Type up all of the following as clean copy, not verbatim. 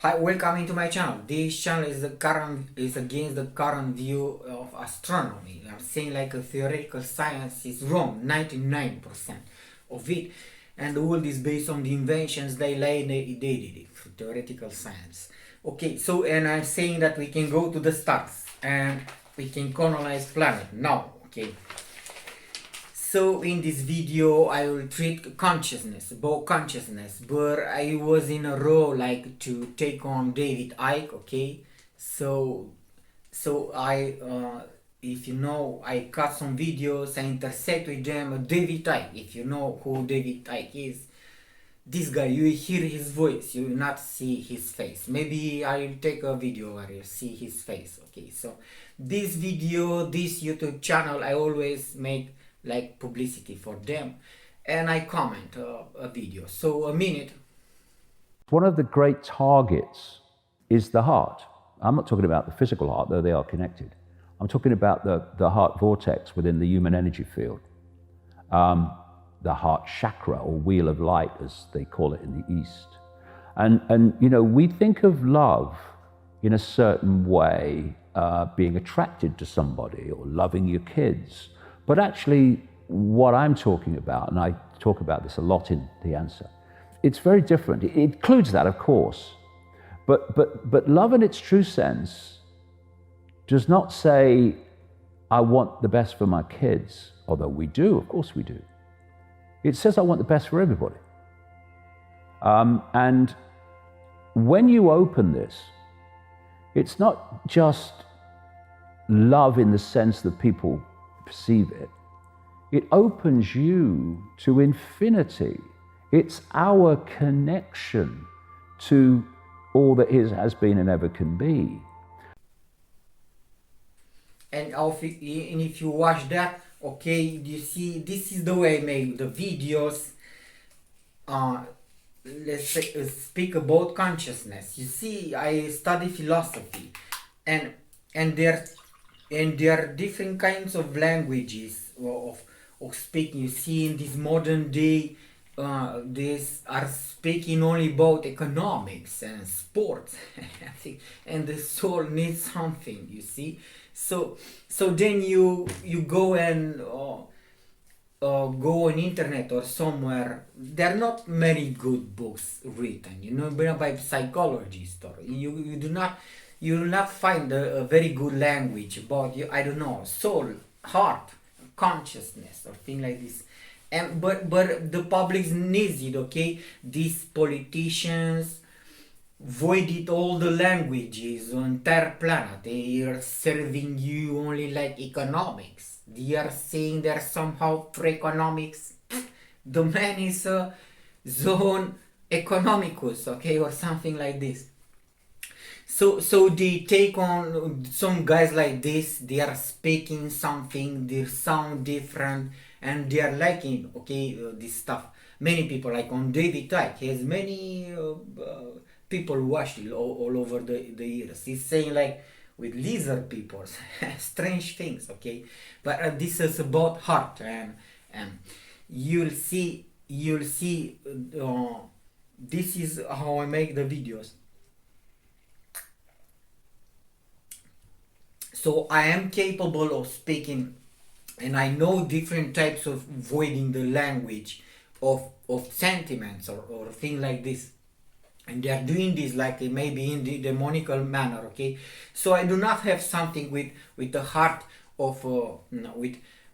Hi, welcome to my channel. This channel is against the current view of astronomy. I'm saying like a theoretical science is wrong, 99% of it, and the world is based on the inventions they did it for theoretical science. Okay, so and I'm saying that we can go to the stars and we can colonize planet now. Okay, so in this video I will treat consciousness, about consciousness, but I was in a row like to take on David Icke. Okay, so if you know, I cut some videos, I intersect with them. David Icke, if you know who David Icke is, this guy, you hear his voice, you will not see his face. Maybe I will take a video where you see his face. Okay, so this video, this YouTube channel, I always make like publicity for them, and I comment a video. So a minute. One of the great targets is the heart. I'm not talking about the physical heart, though they are connected. I'm talking about the heart vortex within the human energy field. The heart chakra, or wheel of light, as they call it in the East. And you know, we think of love in a certain way, being attracted to somebody or loving your kids. But actually, what I'm talking about, and I talk about this a lot in the answer, it's very different. It includes that, of course. But love in its true sense does not say, I want the best for my kids, although we do, of course we do. It says, I want the best for everybody. And when you open this, it's not just love in the sense that people perceive it. It opens you to infinity. It's our connection to all that is, has been, and ever can be. And if you watch that, okay, you see, this is the way I make the videos. Let's say, speak about consciousness. You see, I study philosophy, and there are different kinds of languages of speaking. You see, in this modern day, these are speaking only about economics and sports. I think, and the soul needs something. You see, so then you go and go on internet or somewhere. There are not many good books written, you know, by psychologists, or you will not find a very good language about, you, I don't know, soul, heart, consciousness, or thing like this. And but the public needs it. Okay, these politicians voided all the languages on entire planet. They are serving you only like economics. They are saying they're somehow for economics. The man is a zone economicus, okay, or something like this. So they take on some guys like this. They are speaking something, they sound different, and they are liking, okay, this stuff. Many people, like on David Icke, he has many people watched it all over the years. He's saying like with lizard people, strange things, okay. But this is about heart, and you'll see. This is how I make the videos. So I am capable of speaking, and I know different types of voiding the language of sentiments, or thing like this. And they are doing this like maybe in the demonical manner. Okay, so I do not have something with the heart of no,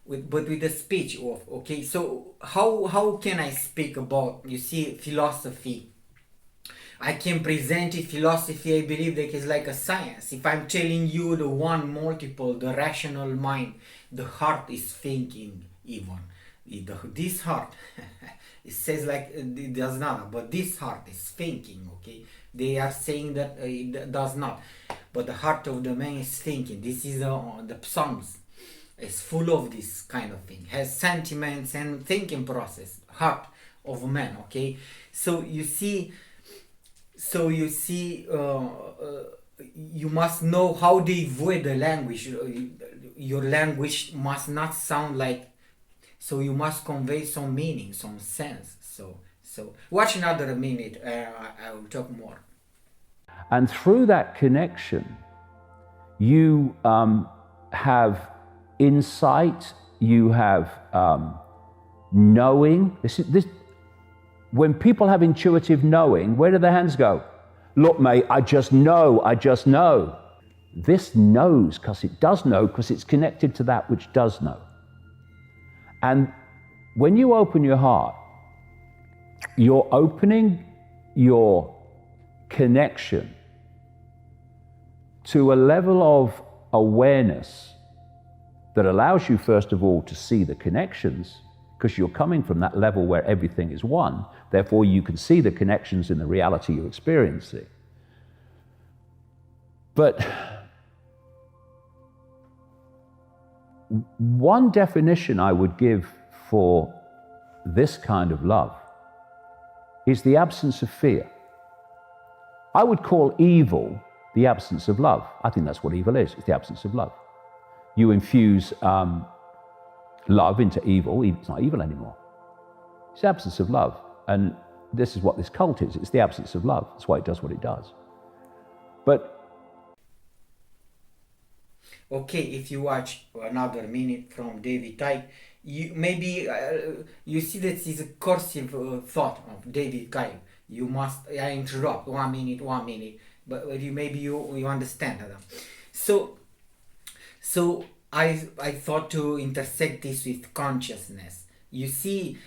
but with the speech of. Okay, so how can I speak about, you see, philosophy? I can present it. Philosophy, I believe, that is like a science. If I'm telling you the one multiple, the rational mind, the heart is thinking even. This heart, it says like it does not, but this heart is thinking, okay? They are saying that it does not, but the heart of the man is thinking. This is the Psalms. It's full of this kind of thing. Has sentiments and thinking process. Heart of man, okay? So you see, you must know how they void the language. Your language must not sound like, so you must convey some meaning, some sense. So watch another minute. I will talk more. And through that connection, you have insight, you have knowing. When people have intuitive knowing, where do their hands go? Look, mate, I just know, I just know. This knows because it does know, because it's connected to that which does know. And when you open your heart, you're opening your connection to a level of awareness that allows you, first of all, to see the connections, because you're coming from that level where everything is one. Therefore, you can see the connections in the reality you're experiencing. But one definition I would give for this kind of love is the absence of fear. I would call evil the absence of love. I think that's what evil is. It's the absence of love. You infuse love into evil, it's not evil anymore. It's the absence of love. And this is what this cult is. It's the absence of love. That's why it does what it does. But okay, if you watch another minute from David Icke, you maybe you see that this is a cursive thought of David Icke. You must, I interrupt 1 minute, but you maybe you understand that. So I thought to intersect this with consciousness. You see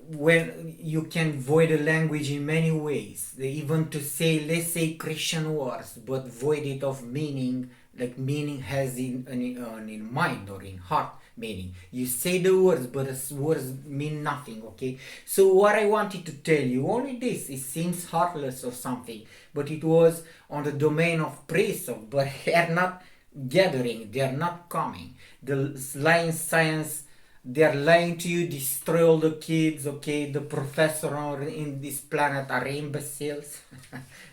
when you can void a language in many ways, even to say, let's say, Christian words, but void it of meaning, like meaning has in mind or in heart meaning. You say the words, but the words mean nothing, okay? So what I wanted to tell you, only this, it seems heartless or something, but it was on the domain of praise of, but they are not gathering, they are not coming. The lying science, they are lying to you, destroy all the kids, okay? The professor in this planet are imbeciles.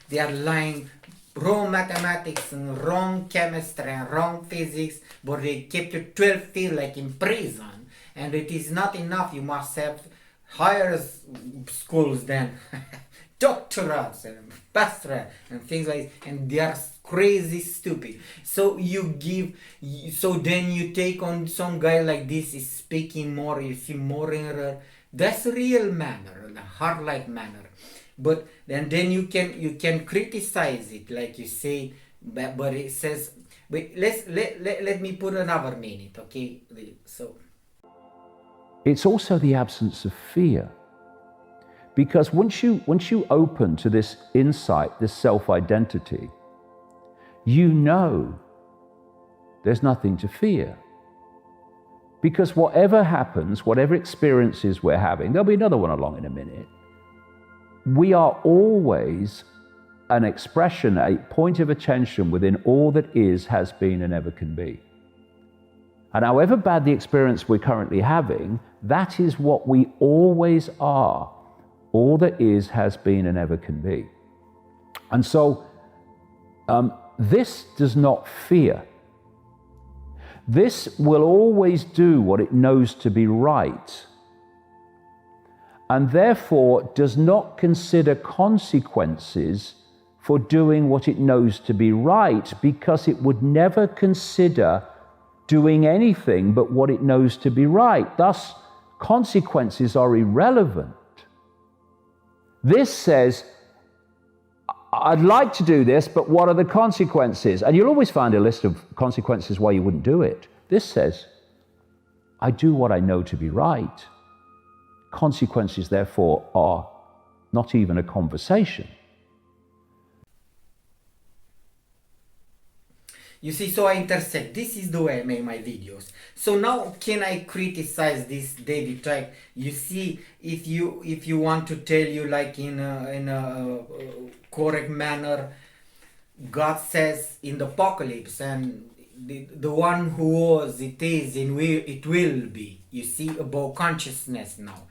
They are lying, wrong mathematics and wrong chemistry and wrong physics, but they kept you 12 feet like in prison. And it is not enough, you must have higher schools than doctorates and pastorate and things like this, and they are crazy stupid. So so then you take on some guy like this is speaking more, you see more in her, that's real manner, the heart-like manner. But then you can criticize it, like you say, but it says, wait, let me put another minute, okay? So it's also the absence of fear. Because once you open to this insight, this self-identity, you know there's nothing to fear. Because whatever happens, whatever experiences we're having, there'll be another one along in a minute, we are always an expression, a point of attention within all that is, has been, and ever can be. And however bad the experience we're currently having, that is what we always are. All that is, has been, and ever can be. And so this does not fear. This will always do what it knows to be right, and therefore does not consider consequences for doing what it knows to be right, because it would never consider doing anything but what it knows to be right. Thus, consequences are irrelevant. This says, I'd like to do this, but what are the consequences? And you'll always find a list of consequences why you wouldn't do it. This says, I do what I know to be right. Consequences, therefore, are not even a conversation. you see, so I intersect. This is the way I make my videos. So now, can I criticize this David Icke? You see, if you want to tell you like in a correct manner, God says in the apocalypse, and the one who was, it is, and it will be. you see, about consciousness now.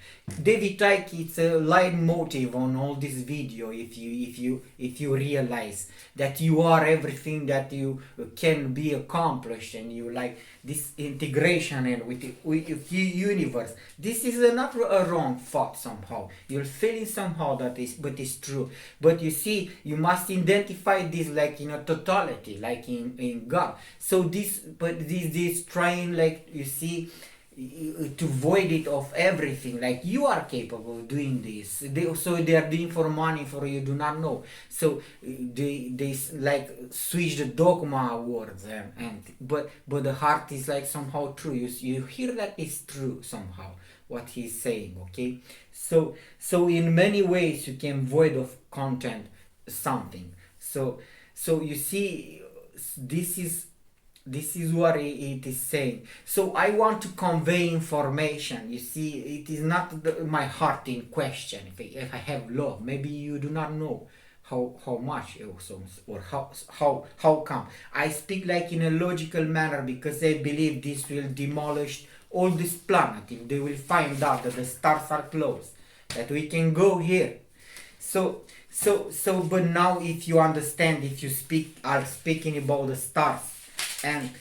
David Icke, it's a leitmotif on all this video. If you realize that you are everything that you can be accomplished, and you like this integration and with the universe. This is not a wrong thought somehow. You're feeling somehow that is, but it's true. But you see, you must identify this like in a totality, like in God. So this trying, like, you see, to void it of everything, like you are capable of doing this. So they are doing for money, for you do not know. So they like switch the dogma words, but the heart is like somehow true. You hear that it's true somehow what he's saying. Okay, so in many ways you can void of content something. So you see, this is what it is saying. So I want to convey information. You see, it is not my heart in question. If I have love, maybe you do not know how much also, or how come I speak like in a logical manner, because I believe this will demolish all this planet if they will find out that the stars are closed, that we can go here. So but now, if you understand, if you are speaking about the stars, and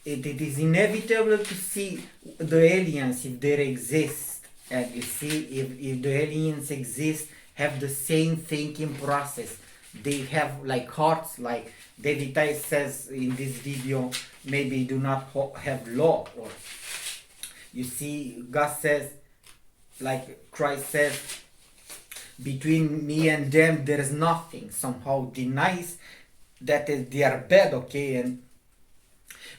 it is inevitable to see the aliens if they exist. And you see, if the aliens exist, have the same thinking process. They have like hearts, like David Icke says in this video, maybe do not have law. Or you see, God says, like Christ says, between me and them there is nothing. Somehow denies that they are bad. Okay, and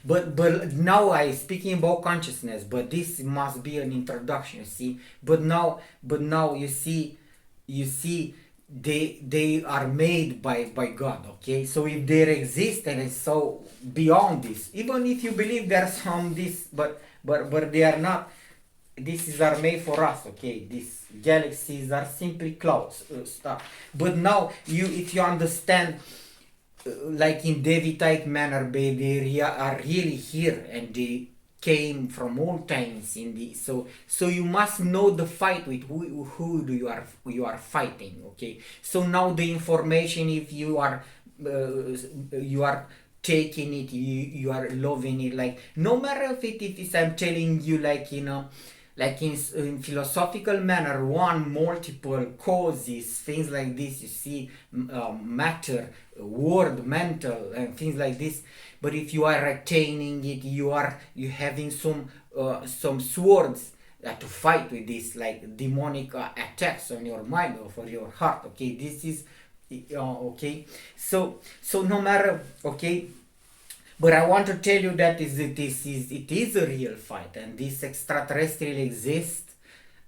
but now I speaking about consciousness, but this must be an introduction, you see. But now you see they are made by God. Okay, so if they exist, and it's so beyond this, even if you believe there's some this, but they are not. These are made for us. Okay, these galaxies are simply clouds, stuff. But now if you understand, like in David Icke manner, they are really here, and they came from all times in the. So you must know the fight with who do you are fighting. Okay, so now the information, if you are taking it, you are loving it, like no matter if it is, I'm telling you, like, you know, like in philosophical manner, one, multiple causes, things like this, you see, matter, word, mental, and things like this. But if you are retaining it, you having some swords to fight with this, like demonic attacks on your mind or for your heart. Okay, this is okay. So no matter, okay. But I want to tell you that it is a real fight, and these extraterrestrials exist,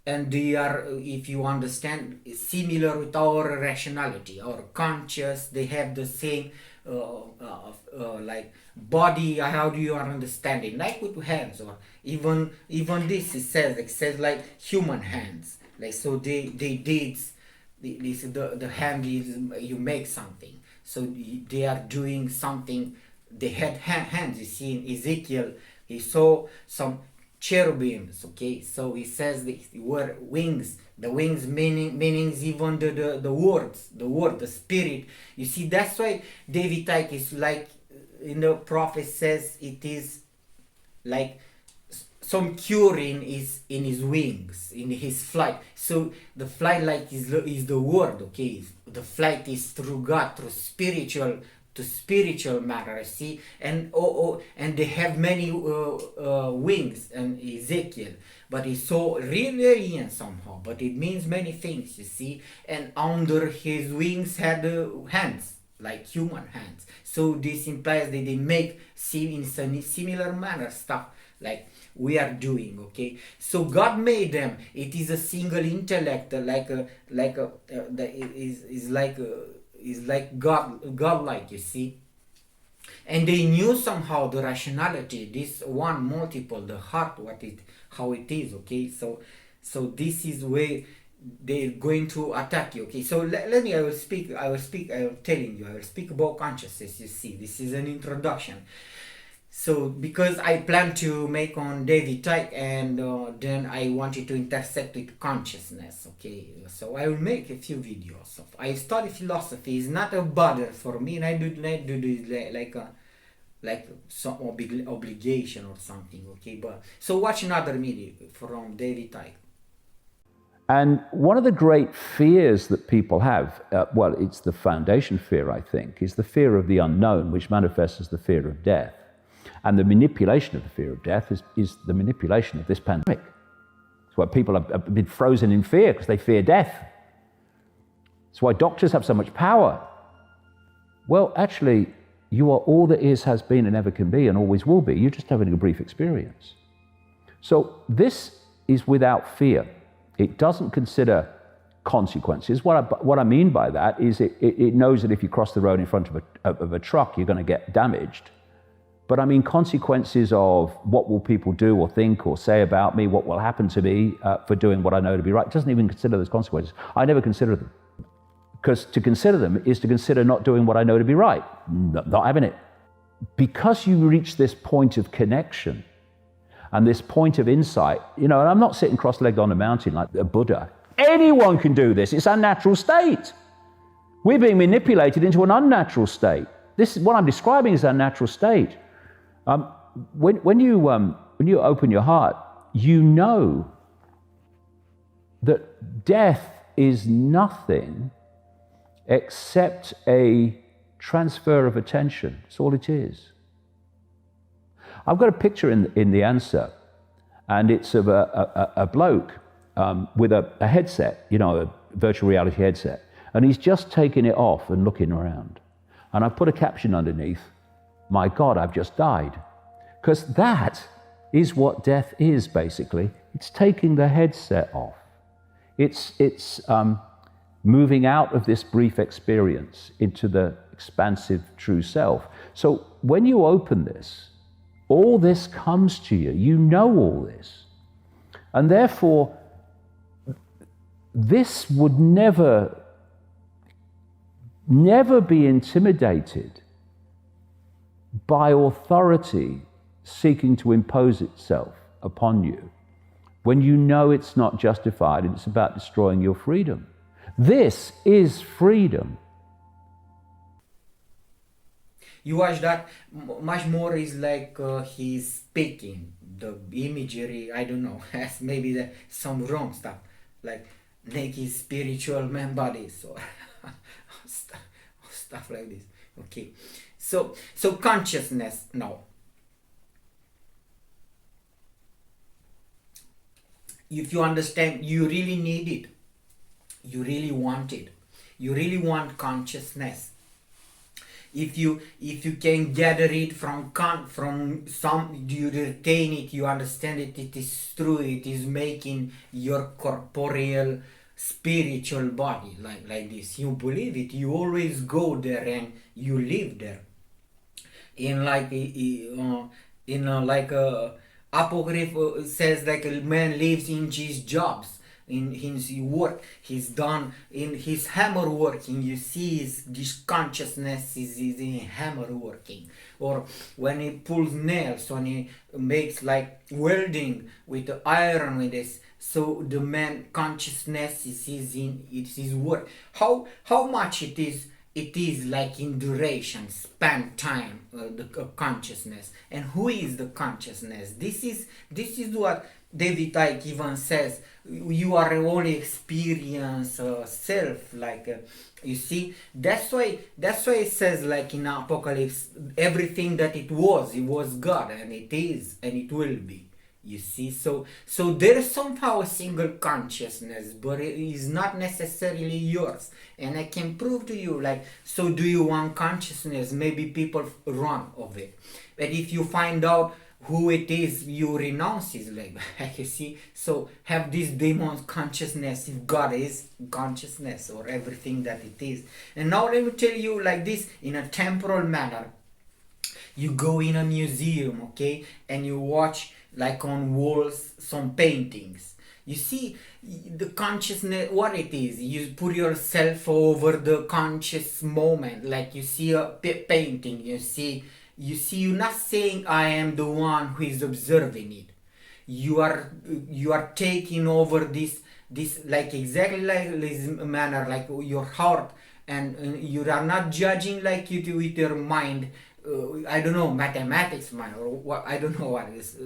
and they are, if you understand, similar with our rationality, our conscious. They have the same like body. How do you understand it? Like with hands, or even this it says like human hands. Like, so they did this. The hand is, you make something. So they are doing something. They had hands. You see in Ezekiel, he saw some cherubims. Okay, so he says the word wings. The wings meanings even the words, the spirit. You see, that's why David Icke is like, in the prophet says, it is like some curing is in his wings, in his flight. So the flight, like, is the word. Okay, the flight is through God, through spiritual matter, see. And and they have many wings, and Ezekiel, but it's so really alien somehow, but it means many things, you see. And under his wings had hands, like human hands. So this implies that they make in similar manner stuff like we are doing. Okay, so God made them. It is a single intellect, is like God-like, you see. And they knew somehow the rationality, this one multiple, the heart, how it is. Okay, so this is where they're going to attack you. Okay, so let me, I will speak about consciousness. You see, this is an introduction. So because I plan to make on David Icke, and then I wanted to intersect with consciousness. Okay, so I will make a few videos of. I study philosophy. It's not a bother for me, and I do not do this like some obligation or something. Okay, but so watch another video from David Icke. And one of the great fears that people have, well, it's the foundation fear, I think, is the fear of the unknown, which manifests as the fear of death. And the manipulation of the fear of death is the manipulation of this pandemic. That's why people have been frozen in fear, because they fear death. That's why doctors have so much power. Well, actually, you are all that is, has been, and ever can be, and always will be. You're just having a brief experience. So this is without fear. It doesn't consider consequences. What I mean by that is it knows that if you cross the road in front of a truck, you're going to get damaged. But I mean consequences of what will people do or think or say about me, what will happen to me for doing what I know to be right. It doesn't even consider those consequences. I never consider them. Because to consider them is to consider not doing what I know to be right, not having it. Because you reach this point of connection and this point of insight, and I'm not sitting cross-legged on a mountain like a Buddha. Anyone can do this. It's our natural state. We're being manipulated into an unnatural state. This is what I'm describing is our natural state. When you open your heart, you know that death is nothing except a transfer of attention. That's all it is. I've got a picture in the answer, and it's of a bloke with a headset, a virtual reality headset, and he's just taking it off and looking around. And I've put a caption underneath, "My God, I've just died." Because that is what death is, basically. It's taking the headset off. It's moving out of this brief experience into the expansive true self. So when you open this, all this comes to you. You know all this. And therefore, this would never be intimidated by authority seeking to impose itself upon you when you know it's not justified and it's about destroying your freedom. This is freedom. You watch that, much more is like he's speaking, the imagery, I don't know, has maybe some wrong stuff, like naked spiritual man bodies or stuff like this. Okay, so consciousness now. If you understand, you really need it, you really want it, you really want consciousness. If you can gather it from some, you retain it, you understand it, it is true, it is making your corporeal spiritual body like this. You believe it, you always go there and you live there. In like Apocrypha says like a man lives in his jobs, in his work he's done, in his hammer working. You see this consciousness is in hammer working, or when he pulls nails, when he makes like welding with the iron with this. So the man consciousness is in his work. How much it is like in duration, span, time, the consciousness. And who is the consciousness? This is what David Icke even says. You are only experience self, like you see. That's why it says like in Apocalypse, everything that it was God, and it is, and it will be. You see, so there is somehow a single consciousness, but it is not necessarily yours. And I can prove to you, like, so do you want consciousness? Maybe people run of it. But if you find out who it is, you renounce it, like you see. So have this demon consciousness, if God is consciousness, or everything that it is. And now let me tell you like this, in a temporal manner. You go in a museum, okay, and you watch like on walls some paintings. You see the consciousness, what it is. You put yourself over the conscious moment, like you see a painting, you see You see, you're not saying I am the one who is observing it. You are taking over this like exactly like this manner, like your heart, and you are not judging like you do with your mind. I don't know, mathematics mind, or what, I don't know what it is.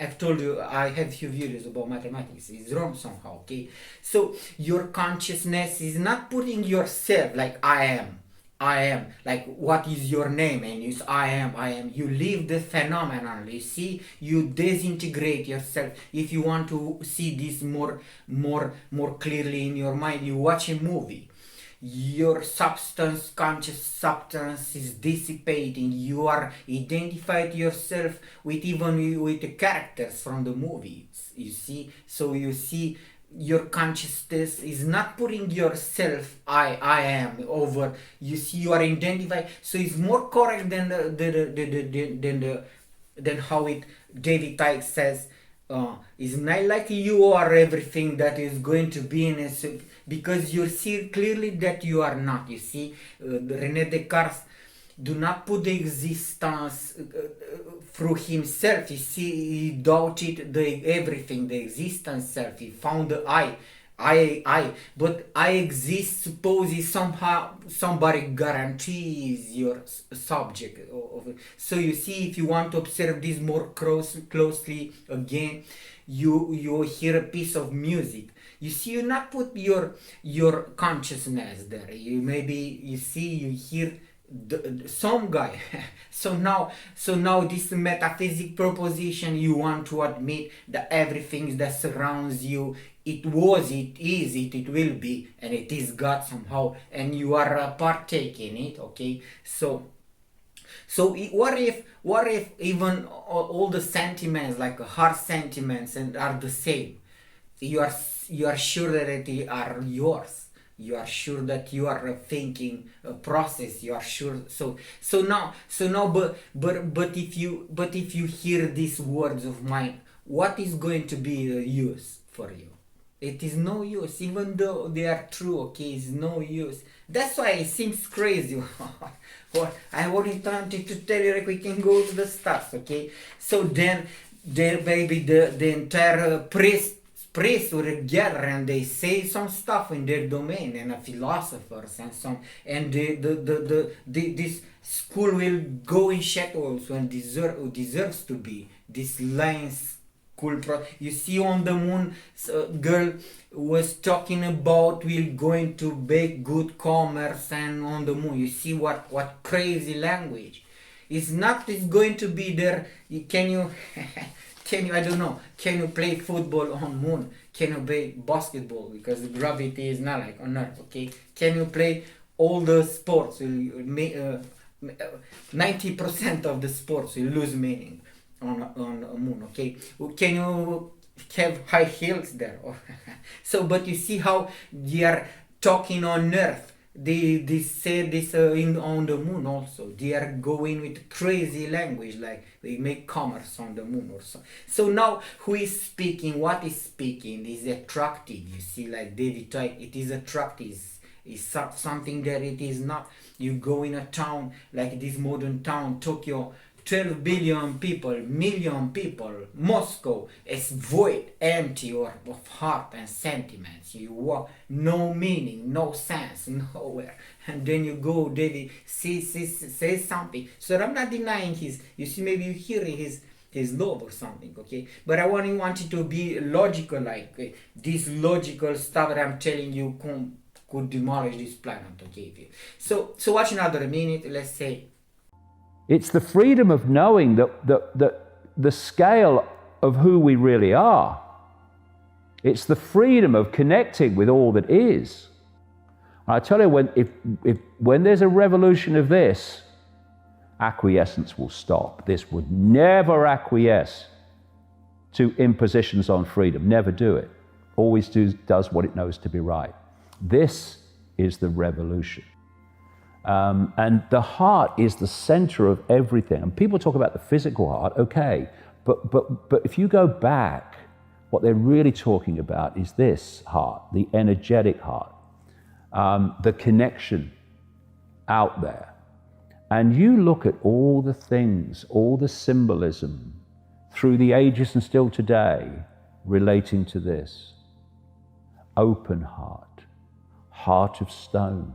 I've told you I have few videos about mathematics. It's wrong somehow, okay? So your consciousness is not putting yourself like I am, like what is your name, and you say I am. You leave the phenomenon. You see, you disintegrate yourself. If you want to see this more clearly in your mind, you watch a movie. Your substance, conscious substance, is dissipating. You are identified yourself with even with the characters from the movies, you see. So you see, your consciousness is not putting yourself I am over. You see, you are identified. So it's more correct than than how it David Icke says. It's not like you are everything that is going to be in a, because you see clearly that you are not. You see, René Descartes do not put the existence through himself. You see, he doubted the everything, the existence self. He found the but I exist. Suppose somehow somebody guarantees your subject of it. So you see, if you want to observe this more closely again, you hear a piece of music. You see, you not put your consciousness there. You see, you hear some guy. so now this metaphysic proposition, you want to admit that everything that surrounds you, it was, it is, it will be, and it is God somehow, and you are partaking it, okay? So what if even all the sentiments, like heart sentiments, and are the same? You are sure that they are yours. You are sure that you are thinking a process. You are sure. So now, but if you hear these words of mine, what is going to be the use for you? It is no use, even though they are true. Okay, it's no use. That's why it seems crazy. What I wanted to tell you, like, we can go to the stars. Okay, so then maybe the entire priests would gather and they say some stuff in their domain, and philosophers and some, and this school will go in shackles and deserves to be this lines. You see, on the moon, girl was talking about we're going to make good commerce, and on the moon, you see what crazy language. It's not. It's going to be there. Can you I don't know. Can you play football on moon? Can you play basketball, because the gravity is not like on Earth? Okay. Can you play all the sports? 90% of the sports will lose meaning on a moon. Okay. Can you have high heels there? So, but you see how they are talking on Earth. They say this on the moon also. They are going with crazy language, like they make commerce on the moon or so. So now, who is speaking? What is speaking? Is attractive. You see, like David Icke, it is attractive. It's something that it is not. You go in a town like this modern town, Tokyo, 12 billion people, million people, Moscow is void, empty or of heart and sentiments. You walk, no meaning, no sense, nowhere. And then you go, David say something. So I'm not denying you see, maybe you hear his love or something, okay? But I want it to be logical, like this logical stuff that I'm telling you could demolish this planet, okay? So watch another minute, let's say. It's the freedom of knowing that the scale of who we really are. It's the freedom of connecting with all that is. I tell you, when there's a revolution of this, acquiescence will stop. This would never acquiesce to impositions on freedom. Never do it. Always does what it knows to be right. This is the revolution. And the heart is the center of everything. And people talk about the physical heart, okay, but if you go back, what they're really talking about is this heart, the energetic heart, the connection out there. And you look at all the things, all the symbolism through the ages and still today relating to this. Open heart, heart of stone,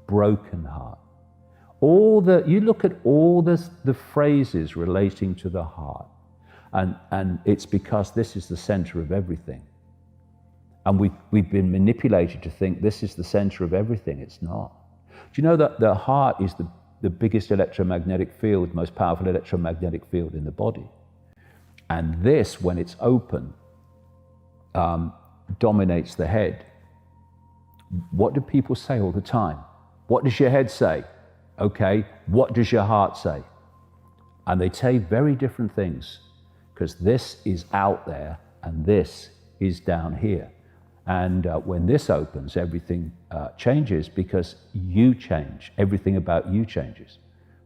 broken heart. You look at all the phrases relating to the heart, and it's because this is the center of everything. And we've been manipulated to think this is the center of everything. It's not. Do you know that the heart is the biggest electromagnetic field, most powerful electromagnetic field in the body? And this, when it's open, dominates the head. What do people say all the time? What does your head say? Okay, what does your heart say? And they say very different things, because this is out there and this is down here. And when this opens, everything changes, because you change. Everything about you changes.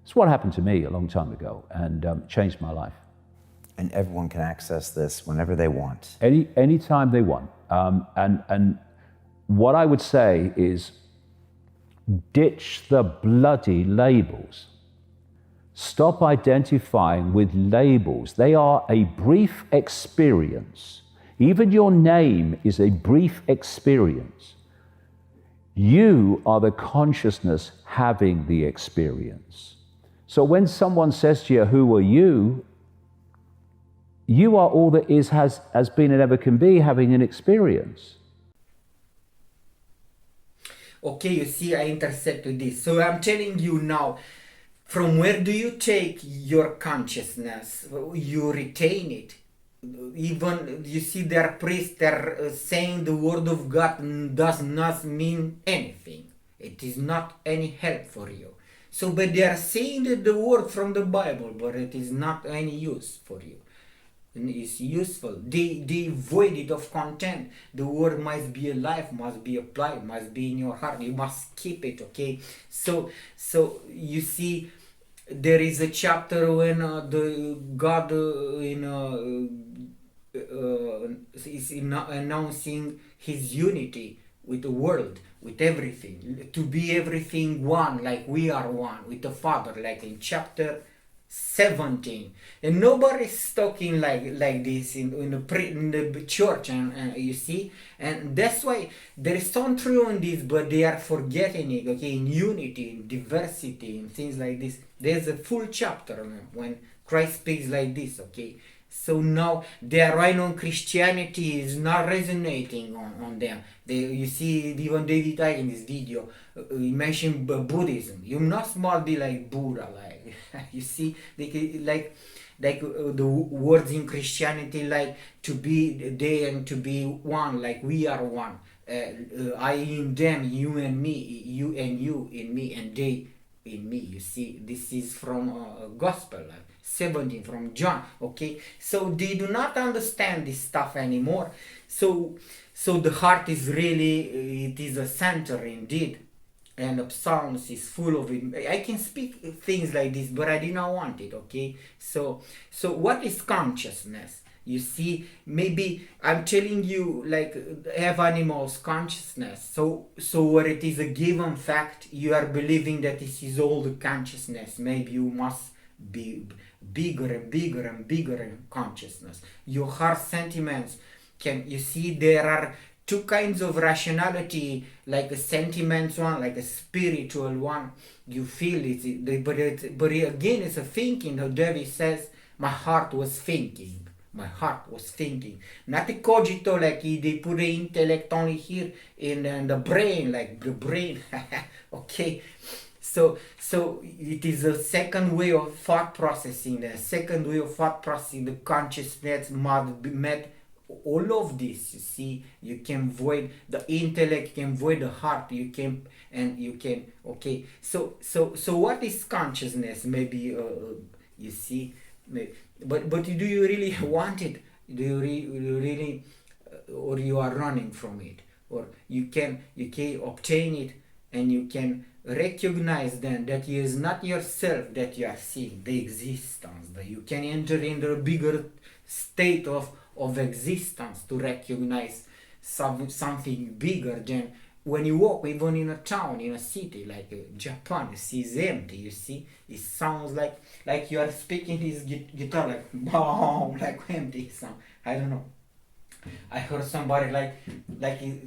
It's what happened to me a long time ago, and changed my life. And everyone can access this whenever they want. Anytime they want. And what I would say is, ditch the bloody labels. Stop identifying with labels. They are a brief experience. Even your name is a brief experience. You are the consciousness having the experience. So when someone says to you, who are you? You are all that is, has been, and ever can be, having an experience. Okay, you see, I intersect with this. So I'm telling you now, from where do you take your consciousness? You retain it. Even, you see, their priests, they're saying the word of God does not mean anything. It is not any help for you. So, but they are saying that the word from the Bible, but it is not any use for you. Is useful. They void it of content. The word must be alive, must be applied, must be in your heart. You must keep it. Okay. So you see, there is a chapter when the God is announcing His unity with the world, with everything, to be everything one, like we are one with the Father, like in chapter 17. And nobody's talking like this in the church, and you see, and that's why there is some truth in this, but they are forgetting it. Okay, in unity, in diversity, and things like this. There's a full chapter when Christ speaks like this. Okay, so now their right on Christianity is not resonating on them. You see, even David Icke in this video, he mentioned Buddhism. You must not be like Buddha, like you see, like the words in Christianity, like to be they and to be one, like we are one. I in them, you and me, you and you in me, and they in me. You see, this is from Gospel 17 from John. Okay, so they do not understand this stuff anymore. So the heart is really, it is a center indeed, and the Psalms is full of it. I can speak things like this, but I did not want it. Okay, so what is consciousness? You see, maybe I'm telling you, like, have animals consciousness. So where it is a given fact, you are believing that this is all the consciousness. Maybe you must be bigger and bigger and bigger in consciousness. Your heart sentiments you see, there are two kinds of rationality, like a sentiments one, like a spiritual one. You feel it, but again, it's a thinking. How David says, my heart was thinking. My heart was thinking. Not a cogito, like they put the intellect only here in the brain, like the brain. Okay. So it is a second way of thought processing. The second way of thought processing, the consciousness must be met. All of this, you see, you can void the intellect, you can void the heart, you can. Okay. So what is consciousness? Maybe you see, but do you really want it? Do you really, or you are running from it, or you can obtain it, and you can recognize then that it is not yourself that you are seeing, the existence, that you can enter in the bigger state of existence to recognize something bigger than when you walk even in a town, in a city like Japan, you see it's empty. You see, it sounds like you are speaking this guitar like boom, like empty sound. I don't know. I heard somebody like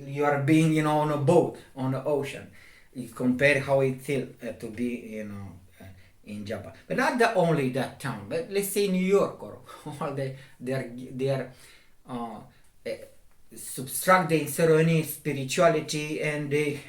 you are being, on a boat on the ocean. You compare how it feels to be, in Japan, but not the only that town. But let's say New York or all they are uh, eh, subtract the ceremony, spirituality, and they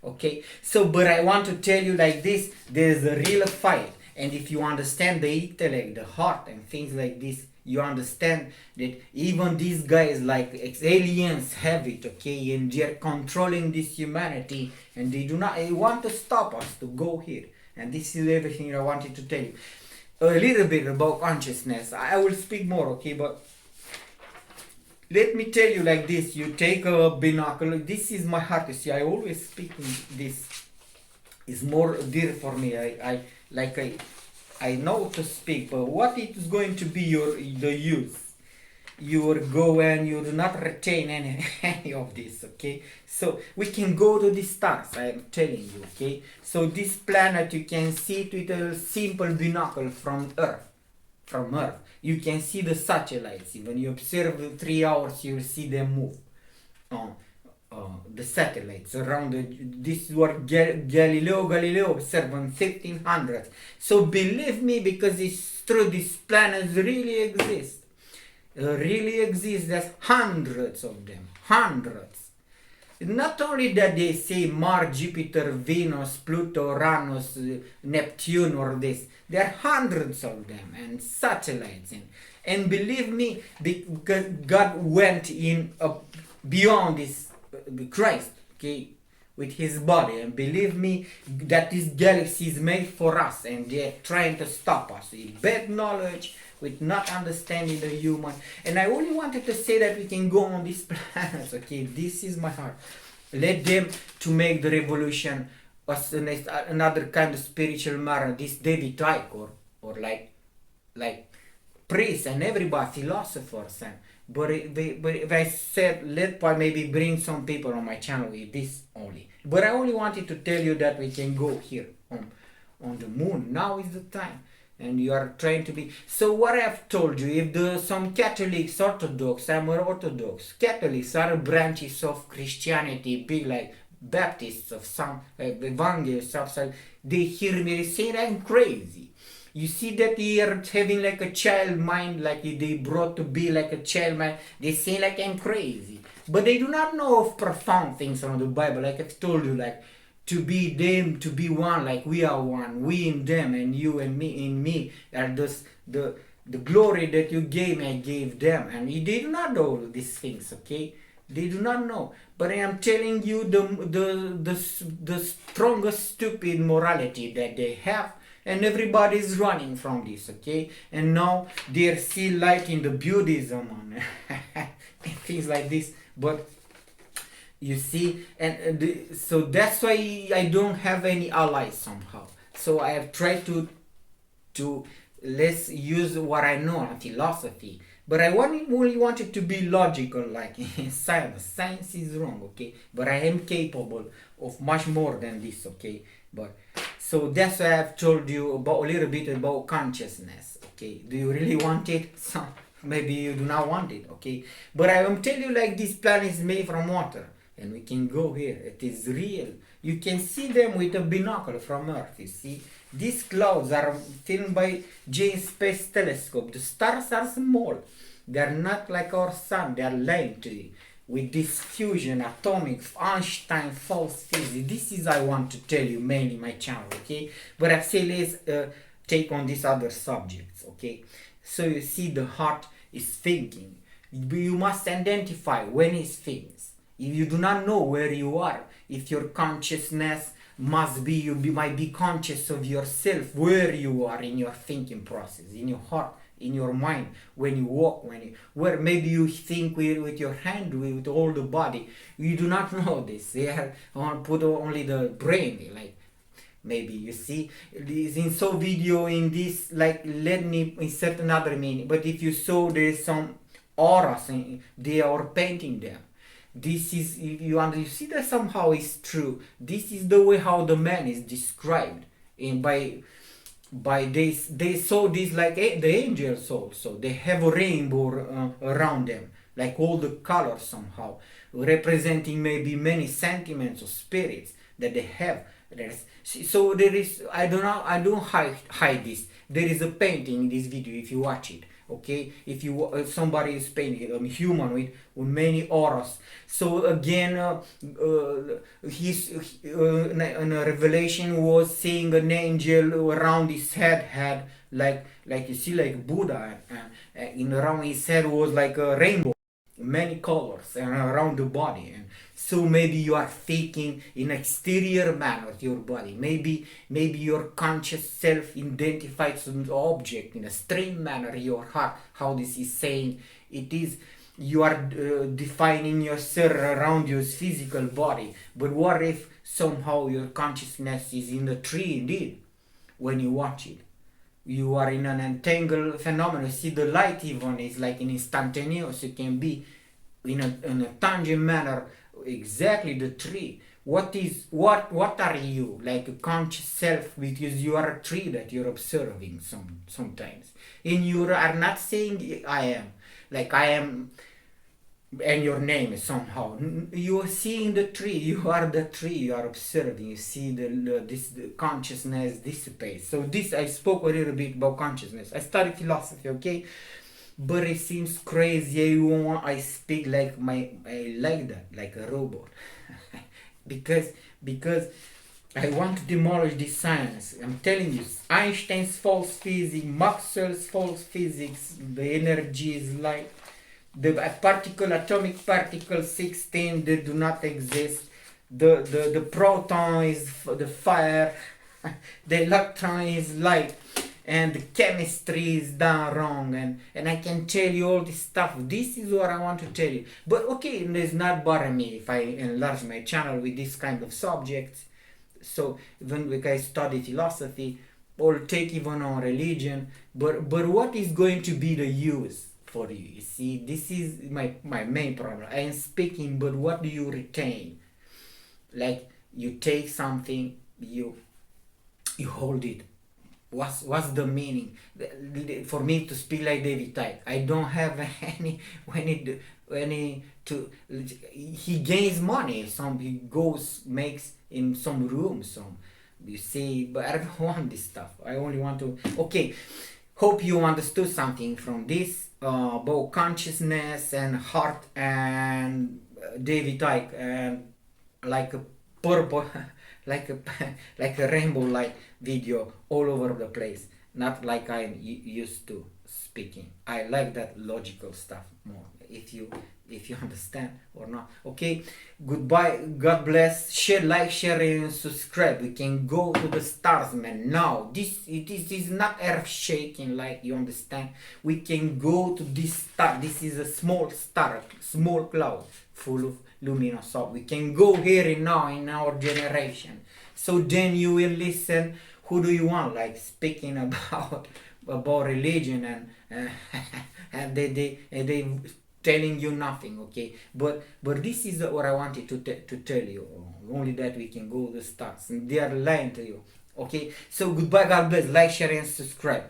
okay. So, but I want to tell you like this: there's a real fight, and if you understand the intellect, the heart, and things like this, you understand that even these guys like aliens have it, okay, and they're controlling this humanity, and they want to stop us to go here. And this is everything I wanted to tell you. A little bit about consciousness. I will speak more, okay, but let me tell you like this. You take a binocular. This is my heart. You see, I always speak in this. Is more dear for me. I know to speak, but what it is going to be the use? You will go and you do not retain any of this, okay? So we can go to the stars, I am telling you, okay? So this planet you can see it with a simple binocle from Earth. You can see the satellites. When you observe 3 hours, you will see them move. The satellites around this is what Galileo observed in 1500. So believe me, because it's true, these planets really exist. There's hundreds of them, hundreds. Not only that they say Mars, Jupiter, Venus, Pluto, Uranus, Neptune, or this, there are hundreds of them, and satellites. And believe me, because God went in beyond this Christ, okay, with his body, and believe me that this galaxy is made for us, and they're trying to stop us with bad knowledge, with not understanding the human. And I only wanted to say that we can go on this planet, okay? This is my heart. Let them to make the revolution as another kind of spiritual matter. This David Icke or like priests and everybody, philosophers, and but if I said let maybe bring some people on my channel with this only. But I only wanted to tell you that we can go here on the moon. Now is the time. And you are trying to be. So what I have told you, if some Catholics, Orthodox, I'm Orthodox. Catholics are branches of Christianity, big like Baptists of some Evangelists of some. They hear me saying I'm crazy. You see that they are having like a child mind, like they brought to be like a child mind. They say like I'm crazy, but they do not know of profound things from the Bible. Like I've told you, like to be them, to be one, like we are one, we in them, and you and me in me, and the glory that you gave me, I gave them, and they do not know these things, okay? They do not know, but I am telling you the strongest stupid morality that they have, and everybody is running from this, okay? And now they're still like in the Buddhism and things like this, but you see, so that's why I don't have any allies somehow. So I have tried to let's use what I know on philosophy, but I only wanted to be logical, like in science. Science is wrong, okay? But I am capable of much more than this, okay? But so that's why I've told you about a little bit about consciousness, okay? Do you really want it? So maybe you do not want it, okay? But I am telling you like this planet is made from water. And we can go here. It is real. You can see them with a binocular from Earth. You see, these clouds are filmed by James Space Telescope. The stars are small. They are not like our sun. They are linked with this fusion, atomic, Einstein, false physics. This is I want to tell you mainly my channel, okay? But I say let's take on these other subjects, okay? So you see, the heart is thinking. You must identify when it thinks. If you do not know where you are, if your consciousness must be, might be conscious of yourself, where you are in your thinking process, in your heart, in your mind, when you walk, where maybe you think with your hand, with all the body. You do not know this. They are put only the brain, like maybe you see this in so video in this, like let me insert another meaning. But if you saw there's some auras, they are painting them. This is, if you see that somehow is true. This is the way how the man is described, and by this they saw this like the angels also. They have a rainbow around them, like all the colors somehow representing maybe many sentiments or spirits that they have. So there is, I don't hide this. There is a painting in this video if you watch it. Okay, if somebody is painting a human with many auras. So again, in a revelation was seeing an angel around his head had like you see like Buddha, and in around his head was like a rainbow, many colors, and around the body. And so maybe you are thinking in exterior manner with your body. Maybe your conscious self identifies an object in a strange manner, your heart, how this is saying it is. You are defining yourself around your physical body. But what if somehow your consciousness is in the tree indeed? When you watch it, you are in an entangled phenomenon. See, the light even is like an instantaneous. It can be in a tangible manner, exactly the tree. What are you, like a conscious self? Because you are a tree that you're observing sometimes, and you are not saying I am, like I am, and your name is somehow. You are seeing the tree. You are the tree. You are observing. You see the consciousness dissipates. So this, I spoke a little bit about consciousness. I studied philosophy, okay, but it seems crazy. I speak like I like that, like a robot, because I want to demolish this science. I'm telling you, Einstein's false physics, Maxwell's false physics, the energy is like the atomic particle 16, they do not exist. The proton is the fire, the electron is light, and the chemistry is done wrong, and I can tell you all this stuff. This is what I want to tell you. But okay, it's not bother me if I enlarge my channel with this kind of subjects. So even if I study philosophy or take even on religion, but what is going to be the use for you? You see, this is my main problem. I am speaking, but what do you retain? Like you take something, you hold it. What's the meaning? For me to speak like David Icke, I don't have any he gains money. He goes makes in some room some, you see, but I don't want this stuff. I only want to, okay, hope you understood something from this about consciousness and heart and David Icke, and like a purple like a rainbow light video all over the place, not like I'm used to speaking. I like that logical stuff more, if you understand or not. Okay, goodbye, God bless. Share, like, share, and subscribe. We can go to the stars, man. Now this is not earth shaking, like, you understand. We can go to this star. This is a small star, small cloud full of luminous soul. We can go here and now in our generation. So then you will listen. Who do you want, like, speaking about religion, and they telling you nothing, okay? But this is what I wanted to tell you. Only that we can go to the stars, and they are lying to you. Okay, so goodbye, God bless. Like, share, and subscribe.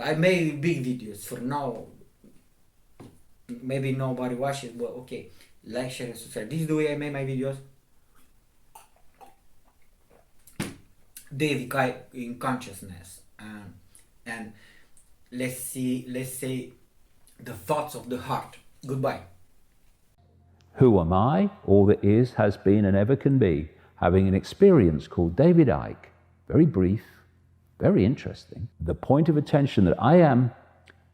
I made big videos for now. Maybe nobody watches, but okay, like, share, and subscribe. This is the way I make my videos. David Icke in consciousness, and let's say the thoughts of the heart. Goodbye. Who am I? All that is, has been, and ever can be, having an experience called David Icke. Very brief, very interesting. The point of attention that I am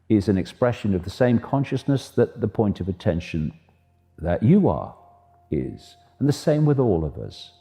is an expression of the same consciousness that the point of attention that you are is, and the same with all of us.